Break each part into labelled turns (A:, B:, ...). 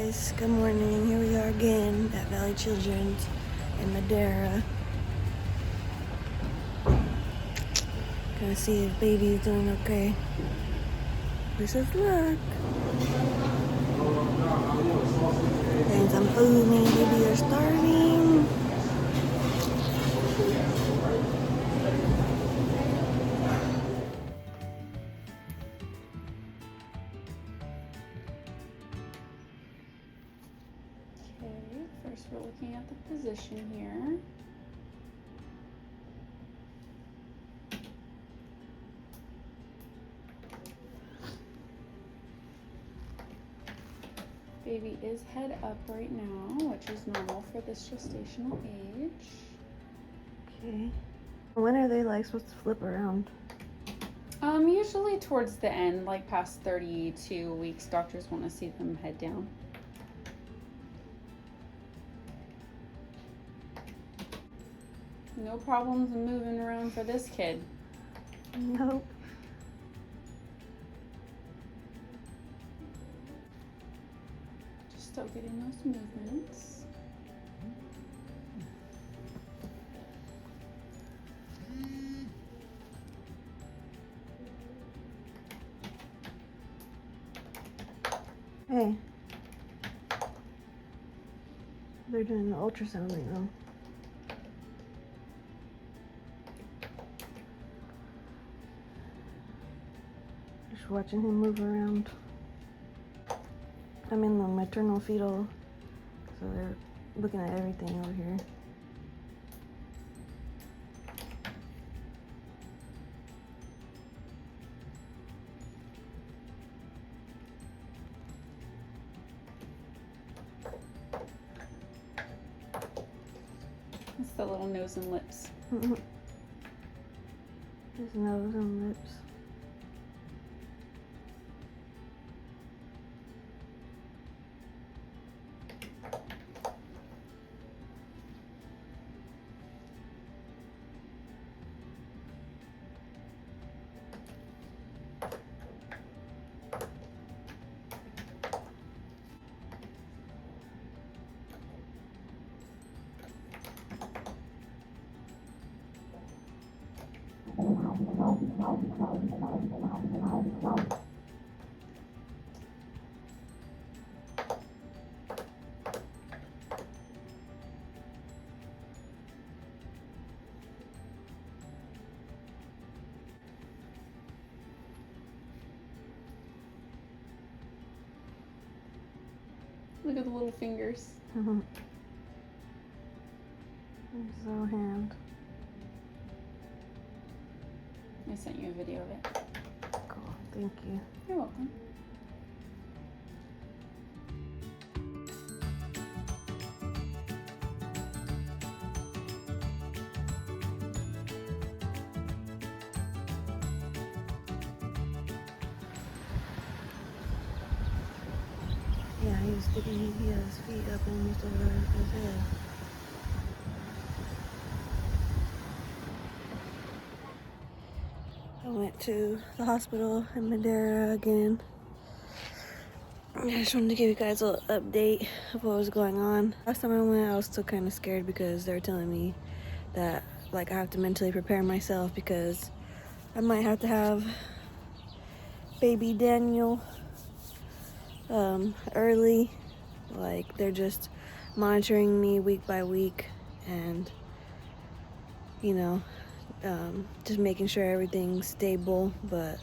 A: guys, good morning. Here we are again at Valley Children's in Madera. Gonna see if baby's doing okay. Wish us luck. Getting some food, me and baby are starving.
B: Okay, first we're looking at the position here. Baby is head up right now, which is normal for this gestational age.
A: Okay. When are they like supposed to flip around?
B: Usually towards the end, like past 32 weeks, doctors want to see them head down. No problems moving around for this kid.
A: Nope.
B: Just still getting those movements.
A: Hey. They're doing the ultrasound right now. Just watching him move around. I'm in the maternal fetal, so they're looking at everything over here.
B: It's the little nose and lips.
A: His nose and lips.
B: Look at the little fingers.
A: His little hand.
B: I sent you a video of it.
A: Cool, thank you.
B: You're welcome.
A: Yeah, he was sticking his feet up almost over his head. I went to the hospital in Madera again. I just wanted to give you guys a little update of what was going on. Last time I went, I was still kind of scared because they were telling me that like I have to mentally prepare myself because I might have to have baby Daniel early. Like they're just monitoring me week by week and you know just making sure everything's stable, but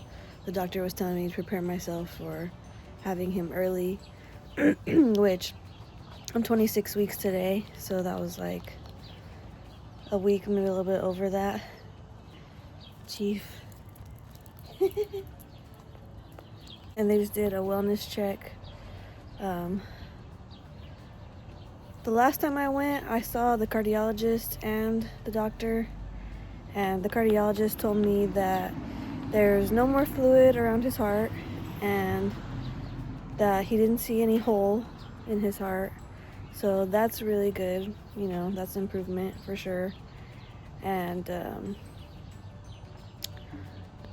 A: the doctor was telling me to prepare myself for having him early, which I'm 26 weeks today, so that was like a week, maybe a little bit over that. Chief. And they just did a wellness check. The last time I went, I saw the cardiologist and the doctor, and the cardiologist told me that there's no more fluid around his heart and that he didn't see any hole in his heart. So that's really good, you know, that's improvement for sure. And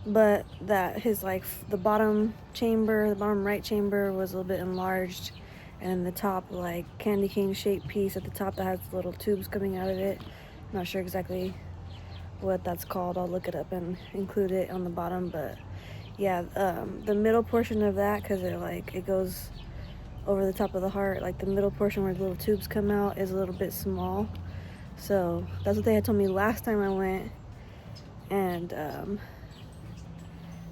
A: but that his like the bottom right chamber was a little bit enlarged, and the top like candy cane shaped piece at the top that has little tubes coming out of it. Not sure exactly what that's called. I'll look it up and include it on the bottom. But yeah, the middle portion of that, because it goes over the top of the heart, like the middle portion where the little tubes come out is a little bit small. So that's what they had told me last time I went. And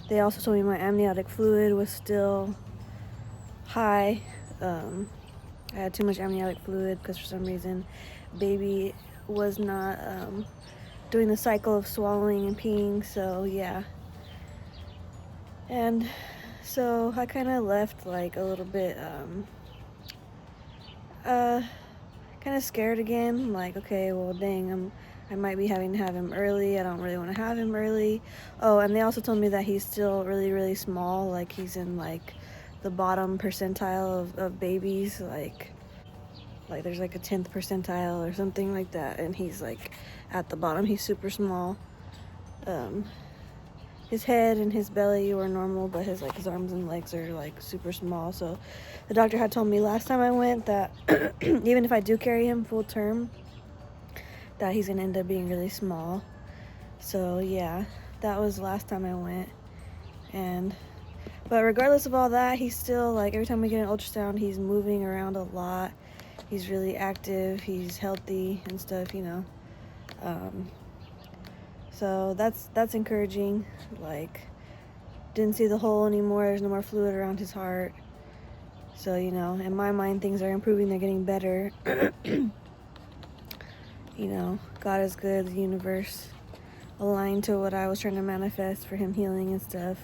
A: they also told me my amniotic fluid was still high. I had too much amniotic fluid because for some reason baby was not doing the cycle of swallowing and peeing. So yeah, and so I kind of left like a little bit kind of scared again, like, okay, well dang, I might be having to have him early. I don't really want to have him early. Oh, and they also told me that he's still really, really small, like he's in like the bottom percentile of babies, like there's like a 10th percentile or something like that, and he's like at the bottom. He's super small. His head and his belly were normal, but his arms and legs are like super small. So the doctor had told me last time I went that even if I do carry him full term, that he's gonna end up being really small. So yeah, that was last time I went. But regardless of all that, he's still like, every time we get an ultrasound, he's moving around a lot. He's really active, he's healthy and stuff, you know. So that's encouraging. Like, didn't see the hole anymore. There's no more fluid around his heart. So, you know, in my mind, things are improving. They're getting better. You know, God is good. The universe aligned to what I was trying to manifest for him healing and stuff.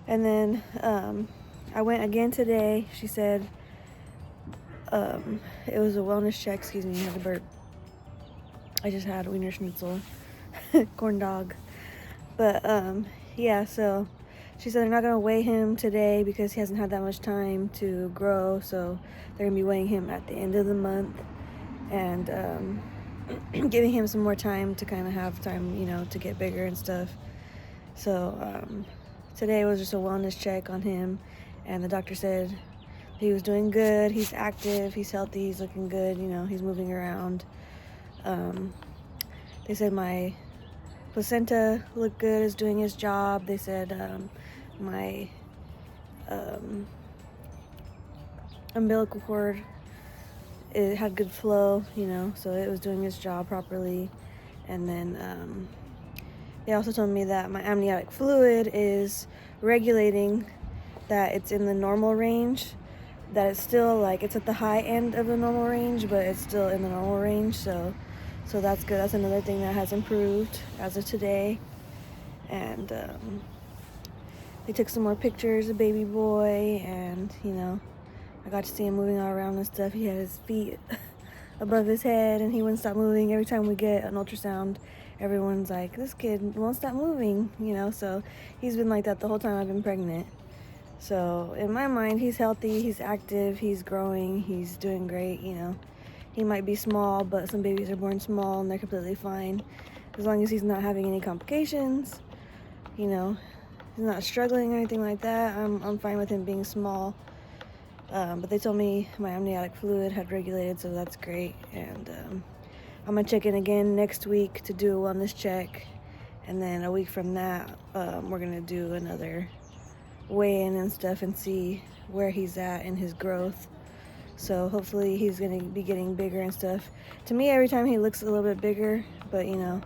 A: And then I went again today. She said it was a wellness check. Excuse me, I had a burp. I just had wiener schnitzel. Corn dog. But yeah, so she said they're not gonna weigh him today because he hasn't had that much time to grow, so they're gonna be weighing him at the end of the month and giving him some more time to kind of have time, you know, to get bigger and stuff. So today was just a wellness check on him, and the doctor said he was doing good. He's active, he's healthy, he's looking good, you know, he's moving around. They said my placenta looked good, is doing his job. They said my umbilical cord, it had good flow, you know, so it was doing its job properly. And then they also told me that my amniotic fluid is regulating, that it's in the normal range, that it's still like, it's at the high end of the normal range, but it's still in the normal range. So that's good. That's another thing that has improved as of today. And they took some more pictures of baby boy, and you know, I got to see him moving all around and stuff. He had his feet above his head and he wouldn't stop moving. Every time we get an ultrasound, everyone's like, this kid won't stop moving, you know. So he's been like that the whole time I've been pregnant. So in my mind, he's healthy, he's active, he's growing, he's doing great, you know. He might be small, but some babies are born small and they're completely fine. As long as he's not having any complications, you know, he's not struggling or anything like that, I'm fine with him being small. But they told me my amniotic fluid had regulated, so that's great. And I'm gonna check in again next week to do a wellness check. And then a week from that, we're gonna do another weigh-in and stuff and see where he's at in his growth. So hopefully he's gonna be getting bigger and stuff. To me, every time he looks a little bit bigger, but you know,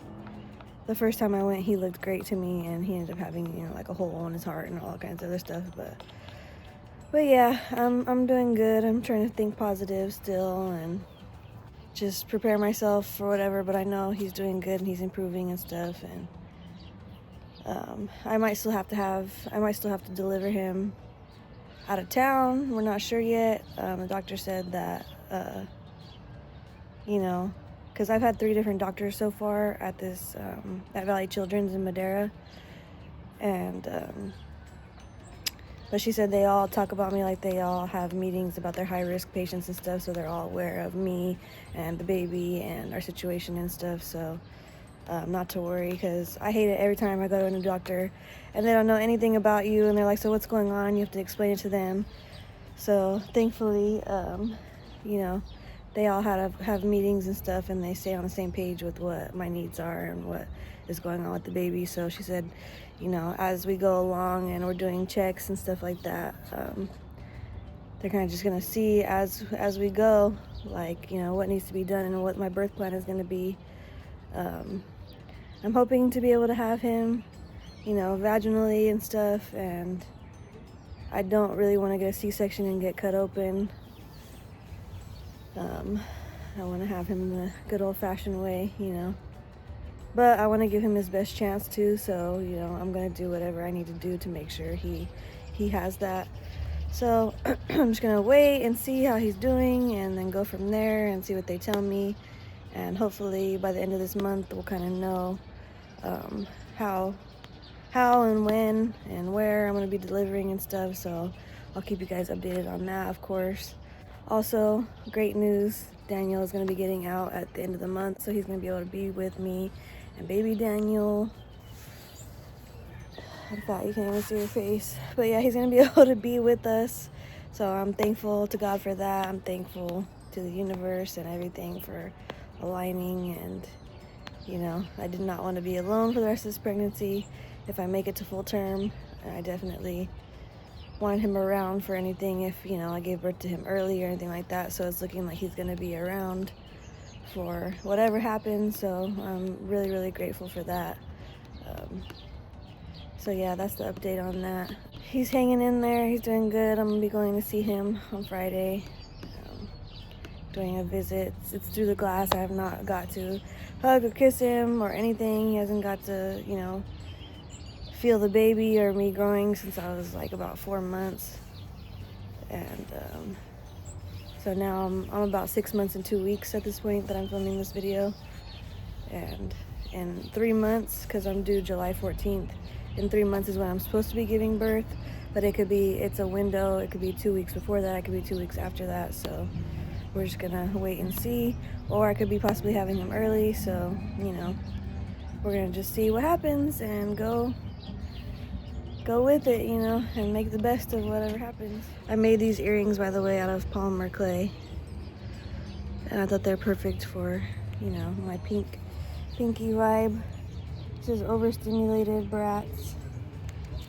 A: the first time I went, he looked great to me, and he ended up having, you know, like a hole in his heart and all kinds of other stuff. But yeah, I'm doing good. I'm trying to think positive still and just prepare myself for whatever. But I know he's doing good and he's improving and stuff. And I might still have to deliver him out of town. We're not sure yet. The doctor said that, you know, because I've had 3 different doctors so far at this, at Valley Children's in Madera. And, but she said they all talk about me, like they all have meetings about their high-risk patients and stuff, so they're all aware of me and the baby and our situation and stuff. So not to worry, because I hate it every time I go to a new doctor and they don't know anything about you, and they're like, so what's going on? You have to explain it to them. So thankfully, you know, they all have meetings and stuff, and they stay on the same page with what my needs are and what is going on with the baby. So she said, you know, as we go along and we're doing checks and stuff like that, they're kind of just gonna see as we go, like, you know, what needs to be done and what my birth plan is gonna be. I'm hoping to be able to have him, you know, vaginally and stuff, and I don't really want to get a C-section and get cut open. I want to have him the good old-fashioned way, you know. But I want to give him his best chance too, so, you know, I'm going to do whatever I need to do to make sure he has that. So I'm just going to wait and see how he's doing and then go from there and see what they tell me. And hopefully by the end of this month we'll kind of know how and when and where I'm going to be delivering and stuff. So I'll keep you guys updated on that, of course. Also, great news, Daniel is going to be getting out at the end of the month, so he's going to be able to be with me and baby Daniel. I thought you can't even see your face. But yeah, he's going to be able to be with us. So I'm thankful to God for that. I'm thankful to the universe and everything for aligning. And, you know, I did not want to be alone for the rest of this pregnancy. If I make it to full term, I definitely want him around for anything if, you know, I gave birth to him early or anything like that. So it's looking like he's going to be around for whatever happens. So I'm really, really grateful for that. So yeah, that's the update on that. He's hanging in there. He's doing good. I'm going to be going to see him on Friday. Doing a visit. It's through the glass. I have not got to hug or kiss him or anything. He hasn't got to, you know, feel the baby or me growing since I was like about 4 months. And so now I'm about 6 months and 2 weeks at this point that I'm filming this video. And in 3 months, because I'm due July 14th, in 3 months is when I'm supposed to be giving birth, but it's a window. It could be 2 weeks before that, it could be 2 weeks after that. So we're just gonna wait and see, or I could be possibly having him early. So, you know, we're gonna just see what happens and go with it, you know, and make the best of whatever happens. I made these earrings, by the way, out of polymer clay, and I thought they're perfect for, you know, my pinky vibe. This is overstimulated brats.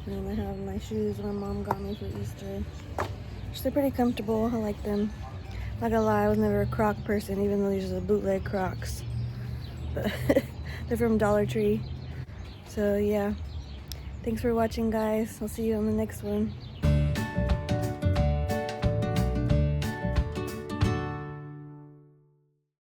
A: And then I have my shoes my mom got me for Easter. They're pretty comfortable. I like them. Not gonna lie, I was never a Croc person, even though these are the bootleg Crocs. But they're from Dollar Tree. So yeah. Thanks for watching, guys. I'll see you on the next one.